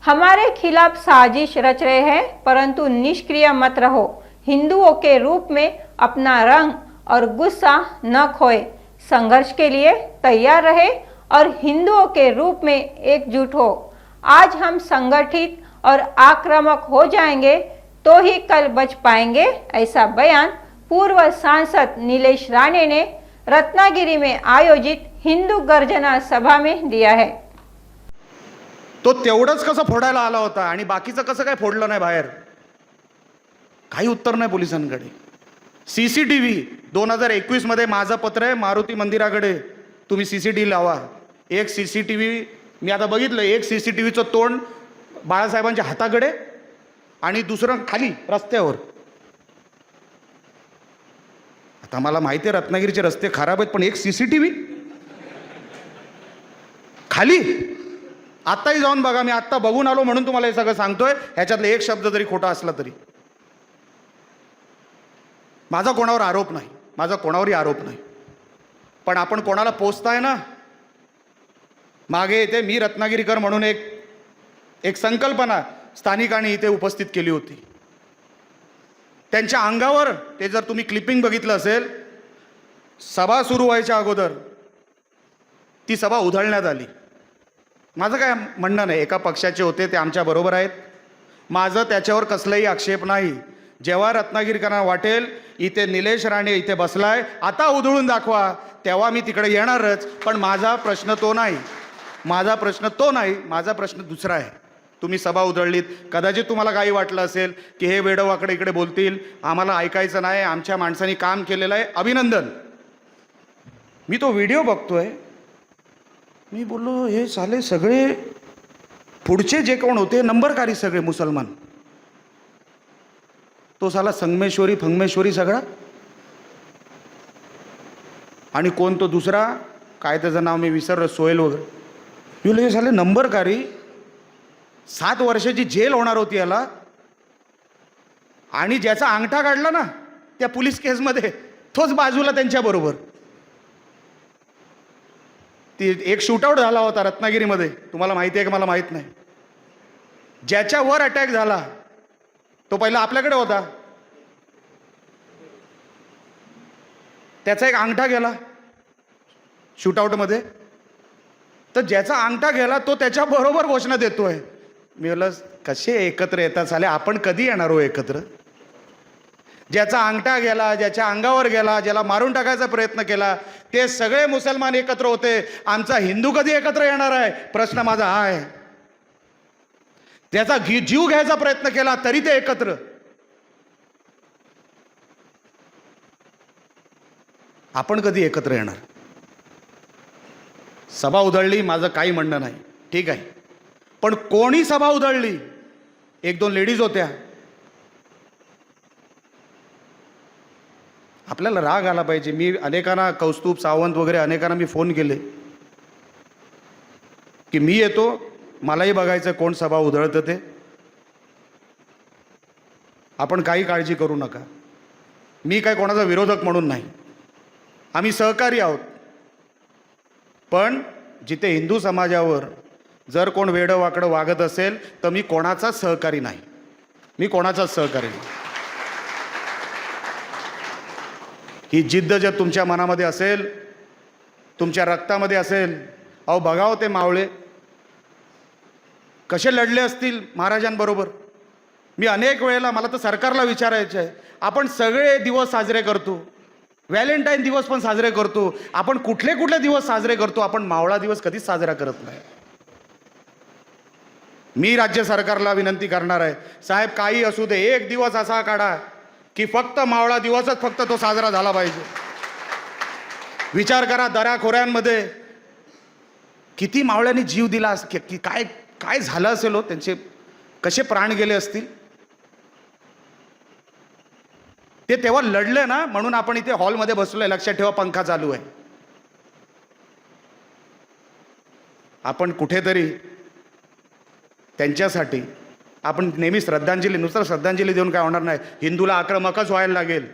हमारे खिलाफ साजिश रच रहे हैं, परंतु निष्क्रिय मत रहो। हिंदुओं के रूप में अपना रंग और गुस्सा न खोए, संघर्ष के लिए तैयार रहे और हिंदुओं के रूप में एकजुट हो। आज हम संगठित और आक्रामक हो जाएंगे तो ही कल बच पाएंगे, ऐसा बयान पूर्व सांसद नीलेश राणे ने रत्नागिरी में आयोजित हिंदू गर्जना सभा में दिया है। तो तेवढंच कसं फोडायला आला होता आणि बाकीचं कसं काय फोडलं नाही बाहेर? काही उत्तर नाही पोलिसांकडे। सीसीटीव्ही 2021 मध्ये माझं पत्र आहे मारुती मंदिराकडे, तुम्ही सीसीटीव्ही लावा। एक सीसीटीव्ही मी आता बघितलं, एक सीसीटीव्हीचं तोंड बाळासाहेबांच्या हाताकडे आणि दुसरं खाली रस्त्यावर। आता मला माहिती आहे रत्नागिरीचे रस्ते खराब आहेत, पण एक सीसीटीव्ही खाली। आत्ताही जाऊन बघा, मी आत्ता बघून आलो म्हणून तुम्हाला हे सगळं सांगतोय। ह्याच्यातला एक शब्द जरी खोटा असला तरी माझा कोणावर आरोप नाही, माझा कोणावरही आरोप नाही, पण आपण कोणाला पोचताय ना। मागे इथे मी रत्नागिरीकर म्हणून एक संकल्पना स्थानिकांनी इथे उपस्थित केली होती। त्यांच्या अंगावर ते जर तुम्ही क्लिपिंग बघितलं असेल, सभा सुरू व्हायच्या अगोदर ती सभा उधळण्यात आली। माझं काय म्हणणं नाही, एका पक्षाचे होते ते आमच्या बरोबर आहेत, माझं त्याच्यावर कसलाही आक्षेप नाही। जेव्हा रत्नागिरीकरांना वाटेल इथे निलेश राणे इथे बसलाय, आता उधळून दाखवा, तेव्हा मी तिकडे येणारच। पण माझा प्रश्न तो नाही, माझा प्रश्न तो नाही, माझा प्रश्न दुसरा आहे। तुम्ही सभा उधळलीत, कदाचित तुम्हाला काही वाटलं असेल की हे वेडवाकडे इकडे बोलतील, आम्हाला ऐकायचं नाही, आमच्या माणसांनी काम केलेलं आहे, अभिनंदन। मी तो व्हिडिओ बघतोय, मी बोललो हे साले सगळे पुढचे जे कोण होते नंबरकारी सगळे मुसलमान, तो साला संगमेश्वरी फंगमेश्वरी सगळा, आणि कोण तो दुसरा काय त्याचं नाव मी विसरलो, सोहेल वगैरे। मी बोललो हे साले नंबरकारी, 7 वर्षाची जेल होणार होती याला, आणि ज्याचा अंगठा काढला ना त्या पोलीस केसमध्ये तोच बाजूला त्यांच्याबरोबर। ती एक शूटआउट झाला होता रत्नागिरीमध्ये, तुम्हाला माहिती आहे की मला माहीत नाही। ज्याच्यावर अटॅक झाला तो पहिला आपल्याकडे होता, त्याचा एक अंगठा गेला शूटआउटमध्ये, तर ज्याचा अंगठा गेला तो त्याच्याबरोबर घोषणा देतोय। मी बोललो कसे एकत्र येतात साले, आपण कधी येणार हो एकत्र? ज्याचा अंगठा गेला, ज्याच्या अंगावर गेला, ज्याला मारून टाकायचा प्रयत्न केला, ते सगळे मुसलमान एकत्र होते, आमचा हिंदू कधी एकत्र येणार आहे? प्रश्न माझा हा आहे। त्याचा जीव घ्यायचा प्रयत्न केला तरी ते एकत्र, आपण कधी एकत्र येणार? सभा उधळली, माझं काही म्हणणं नाही, ठीक आहे, पण कोणी सभा उधळली? 1-2 लेडीज होत्या। आपल्याला राग आला पाहिजे। मी अनेकांना, कौस्तुभ सावंत वगैरे अनेकांना मी फोन केले की मी येतो, मलाही बघायचं कोण सभा उधळतं ते, आपण काही काळजी करू नका। मी काय कोणाचा विरोधक म्हणून नाही, आम्ही सहकारी आहोत, पण जिथे हिंदू समाजावर जर कोण वेडं वाकडं वागत असेल तर मी कोणाचाच सहकारी नाही, मी कोणाचाच सहकारी नाही। ही जिद्द जर तुमच्या मनामध्ये असेल, तुमच्या रक्तामध्ये असेल, अहो बघाव ते मावळे कसे लढले असतील महाराजांबरोबर। मी अनेक वेळेला, मला तर सरकारला विचारायचं आहे, आपण सगळे दिवस साजरे करतो, व्हॅलेंटाईन दिवस पण साजरे करतो, आपण कुठले कुठले दिवस साजरे करतो, आपण मावळा दिवस कधीच साजरा करत नाही। मी राज्य सरकारला विनंती करणार आहे, साहेब काही असू दे, एक दिवस असा काढा की फक्त मावळा दिवसच फक्त तो साजरा झाला पाहिजे। विचार करा, दऱ्याखोऱ्यांमध्ये किती मावळ्यांनी जीव दिला, की काय काय झालं असेल हो, त्यांचे कसे प्राण गेले असतील। ते तेव्हा लढले ना, म्हणून आपण इथे हॉलमध्ये बसलोय। लक्षात ठेवा, पंखा चालू आहे। आपण कुठेतरी त्यांच्यासाठी आपण नेहमी श्रद्धांजली, नुसतं श्रद्धांजली देऊन काय होणार नाही, हिंदूला आक्रमकच व्हायला लागेल।